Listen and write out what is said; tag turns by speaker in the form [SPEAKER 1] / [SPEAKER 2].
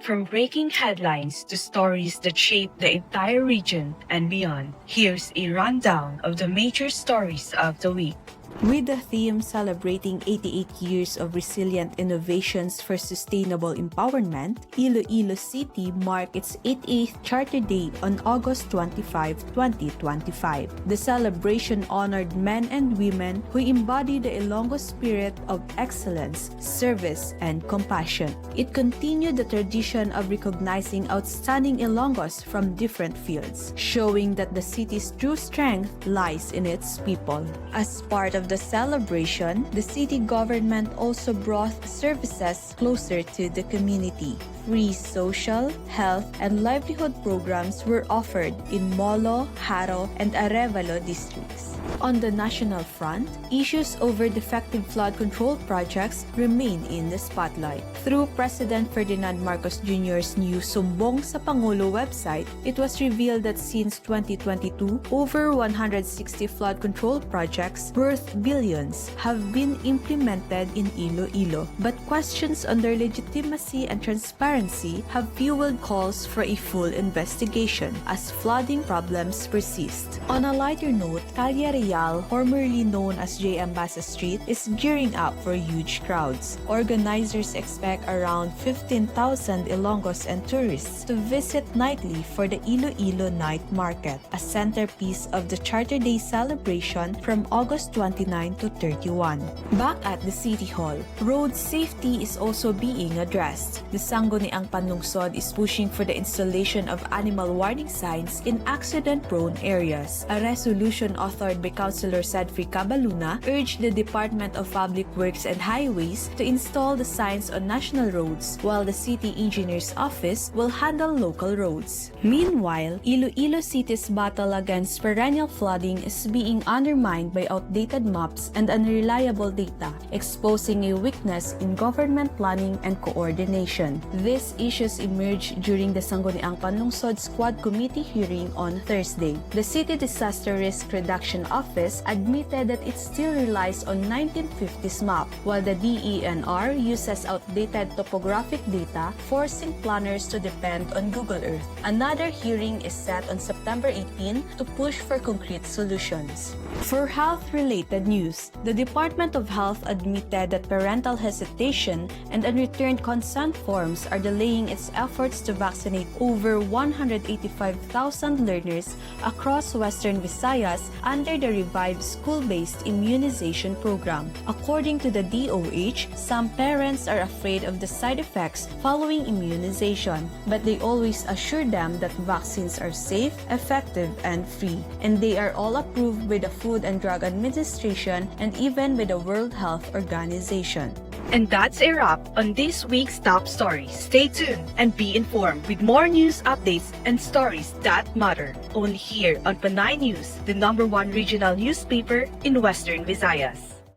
[SPEAKER 1] From breaking headlines to stories that shape the entire region and beyond, here's a rundown of the major stories of the week.
[SPEAKER 2] With the theme celebrating 88 years of resilient innovations for sustainable empowerment, Iloilo City marked its 88th Charter Day on August 25, 2025. The celebration honored men and women who embody the Ilonggos spirit of excellence, service, and compassion. It continued the tradition of recognizing outstanding Ilonggos from different fields, showing that the city's true strength lies in its people. As part of the celebration, the city government also brought services closer to the community. Free social, health, and livelihood programs were offered in Molo, Haro, and Arevalo districts. On the national front, issues over defective flood control projects remain in the spotlight. Through President Ferdinand Marcos Jr.'s new Sumbong sa Pangulo website, it was revealed that since 2022, over 160 flood control projects worth billions have been implemented in Iloilo. But questions on their legitimacy and transparency have fueled calls for a full investigation as flooding problems persist. On a lighter note, Calle Real, formerly known as J.M. Basa Street, is gearing up for huge crowds. Organizers expect around 15,000 Ilonggos and tourists to visit nightly for the Iloilo Night Market, a centerpiece of the Charter Day celebration from August 29 to 31. Back at the City Hall, road safety is also being addressed. The Sangguniang Panlungsod is pushing for the installation of animal warning signs in accident-prone areas. A resolution authored by Councilor Cedfrey Cabaluna urged the Department of Public Works and Highways to install the signs on national roads, while the City Engineer's Office will handle local roads. Meanwhile, Iloilo City's battle against perennial flooding is being undermined by outdated maps and unreliable data, exposing a weakness in government planning and coordination. These issues emerged during the Sangguniang Panlungsod Squad Committee hearing on Thursday. The City Disaster Risk Reduction Office admitted that it still relies on 1950s map, while the DENR uses outdated topographic data, forcing planners to depend on Google Earth. Another hearing is set on September 18 to push for concrete solutions. For health-related news, the Department of Health admitted that parental hesitation and unreturned consent forms are delaying its efforts to vaccinate over 185,000 learners across Western Visayas under the revived school-based immunization program. According to the DOH, some parents are afraid of the side effects following immunization, but they always assure them that vaccines are safe, effective, and free, and they are all approved by the Food and Drug Administration and even by the World Health Organization.
[SPEAKER 1] And that's a wrap on this week's top stories. Stay tuned and be informed with more news updates and stories that matter. Only here on Panay News, the #1 regional newspaper in Western Visayas.